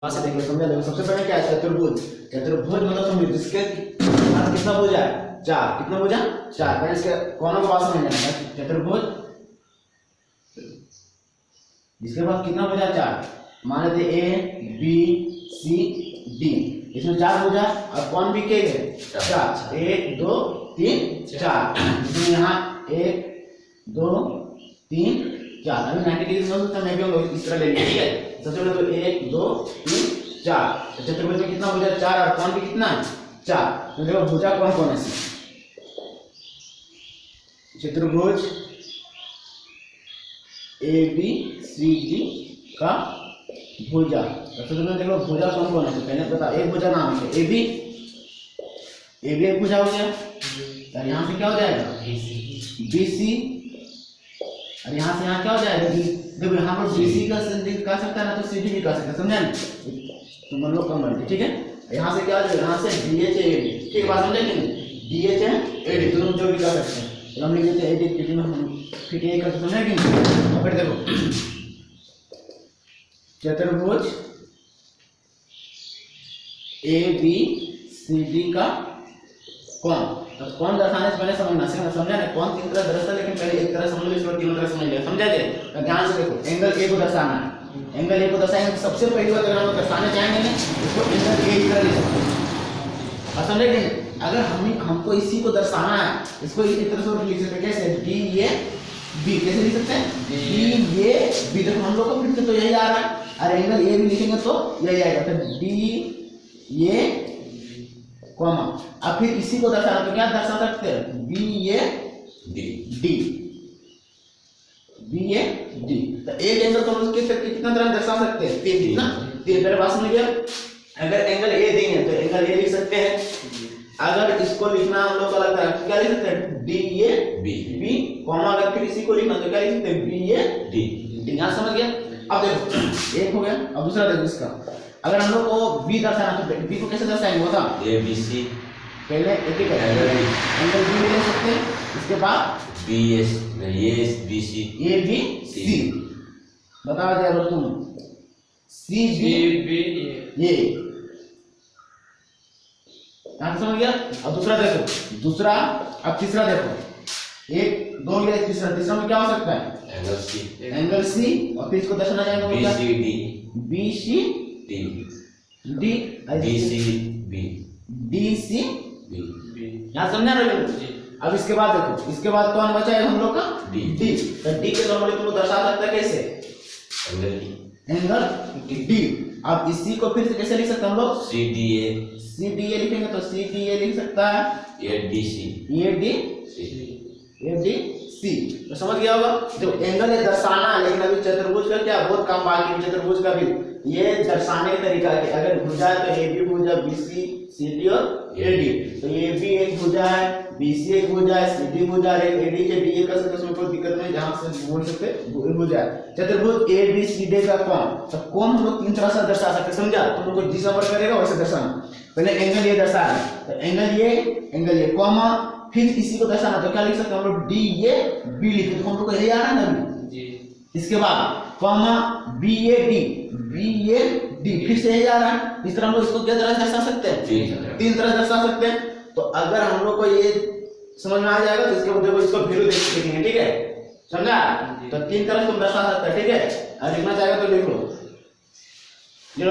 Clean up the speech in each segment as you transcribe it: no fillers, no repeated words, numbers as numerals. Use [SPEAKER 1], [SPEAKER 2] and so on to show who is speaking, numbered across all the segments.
[SPEAKER 1] वहां से देखिए समझा देखो। सबसे पहले क्या है चतुर्भुज। चतुर्भुज मतलब समझो जिसके पास कितना भुजा है चार, कितना भुजा चार। पहले इसके कोनों को पास समझना है। चतुर्भुज जिसके पास कितना भुजा चार, मान लेते ए बी सी डी, इसमें चार भुजा और कौन भी के चार, एक दो तीन चार। इसमें यहाँ एक दो तीन चार। अभी 90 डिग्री में मैं भी इस तरह ले लिया, ठीक है। सबसे पहले तो एक दो तीन चार। चतुर्भुज में कितना भुजा चार और कौन भी कितना है चार। तो देखो भुजा कौन कौन है चतुर्भुज ए बी सी डी का भुजा। सबसे पहले देखो भुजा कौन कौन है। पहले बता, एक भुजा नाम है ए बी एक भुजा हो गया। और यहाँ से क्या हो जाएगा बी सी, और यहाँ से यहाँ क्या हो जाएगा देखो यहाँ पर बी सी का कर सकता है ना, तो सी डी भी कर सकता है, समझा नहीं। तो मान लो कम बढ़, ठीक है। यहाँ से क्या हो जाएगा, यहाँ से डी एच ए डी, ठीक है बात समझे कि नहीं। डी एच ए डी दोनों जो भी कर सकते हैं। तो हम लिख देते हैं एडी, कितने हम ठीक है कर समझे कि नहीं। फिर देखो चतुर्भुज ए बी सी डी का कौन, तो कौन दर्शाने से पहले समझा ना कौन तीन तरह दर्शा, लेकिन पहले एक तरह समझ लो, इसको तीनों तरह समझ लिया, समझा दे। तो ध्यान से देखो एंगल ए को दर्शाना है। एंगल ए को दर्शाएंगे तो सबसे पहली बात अगर हम दर्शाने चाहेंगे ना इसको एंगल ए की तरह लिख सकते हैं, और समझे कि अगर हमको इसी को दर्शाना है, इसको इस तरह से लिख सकते हैं। कैसे डी ए बी, कैसे लिख सकते हैं डी ए बी। देखो हम लोग को फिर तो यही आ रहा है, और एंगल ए भी लिखेंगे तो यही आएगा। तो डी ए कॉमा, अब फिर इसी को दर्शाना तो क्या दर्शा सकते हैं B A D, B A D. तो एक एंगल तो हम कितना तरह दर्शा सकते हैं तीन, कितना तीन तरह बात समझ गया। अगर एंगल ए देंगे तो एंगल ए लिख सकते हैं। अगर इसको लिखना हम लोग को लगता है क्या लिख सकते हैं डी ए बी कॉमा, अगर फिर इसी को लिखना तो क्या लिख सकते हैं बी ए डी। यहाँ समझ गया। अब देखो एक हो गया, अब दूसरा देखो इसका। अगर हम लोग को बी दर्शाना तो बी को कैसे दर्शाएंगे बता, ए बी सी। पहले एक एक एंगल बी ले सकते हैं, इसके बाद B S B C A B C. बता दिया तुम सी बी ये समझ गया। अब दूसरा देखो, दूसरा अब तीसरा देखो, एक दो मिला तीसरा, तीसरा में क्या हो सकता है एंगल सी, और फिर इसको दर्शाना चाहेंगे B C D, B C D D D C B, D C B. यहाँ समझा रहे। अब इसके बाद देखो, इसके बाद कौन बचा है हम लोग का डी डी। तो डी के नॉर्मली तुम दर्शा सकते हैं कैसे एंगल डी। अब इसी को फिर से कैसे लिख सकते हैं हम लोग सी डी ए लिखेंगे तो सी डी ए लिख सकता है ए डी सी। तो समझ गया होगा। जो एंगल है दर्शाना है, लेकिन अभी चतुर्भुज का क्या बहुत काम बाकी है। चतुर्भुज का भी ये दर्शाने का तरीका है। अगर भुजा है तो ए बी भुजा, बी सी सी डी और ए डी। तो ए बी एक भुजा है, बी सी एक भुजा है, सी डी भुजा है, ए डी के डी ए कर सकते, उसमें कोई दिक्कत नहीं, जहां से बोल सकते भुजा है। चतुर्भुज ए बी सी डी का कौन, तो कौन हम लोग तीन तरह से दर्शा सकते, समझा। तुम लोग जिस नंबर करेगा वैसे दर्शाना। पहले एंगल ये दर्शाना है, तो एंगल ये कॉमा, फिर इसी को दर्शाना तो क्या लिख सकते हैं हम लोग डी ए बी लिखे, तो हम लोग को यही आ रहा है ना जी। इसके बाद कॉमा बी ए डी, फिर से यही आ रहा है। इस तरह हम लोग इसको क्या तरह दर्शा सकते हैं तीन तरह दर्शा सकते हैं। तो अगर हम लोग को ये समझ में आ जाएगा तो इसके बाद इसको वैल्यू देखेंगे, ठीक है समझा। तो तीन तरह से तुम दर्शा सकते हैं, ठीक है। और लिखना चाहेगा तो लिख लो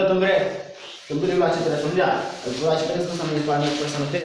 [SPEAKER 1] तुम भी अच्छी तरह समझा, अच्छी तरह से समझ पाने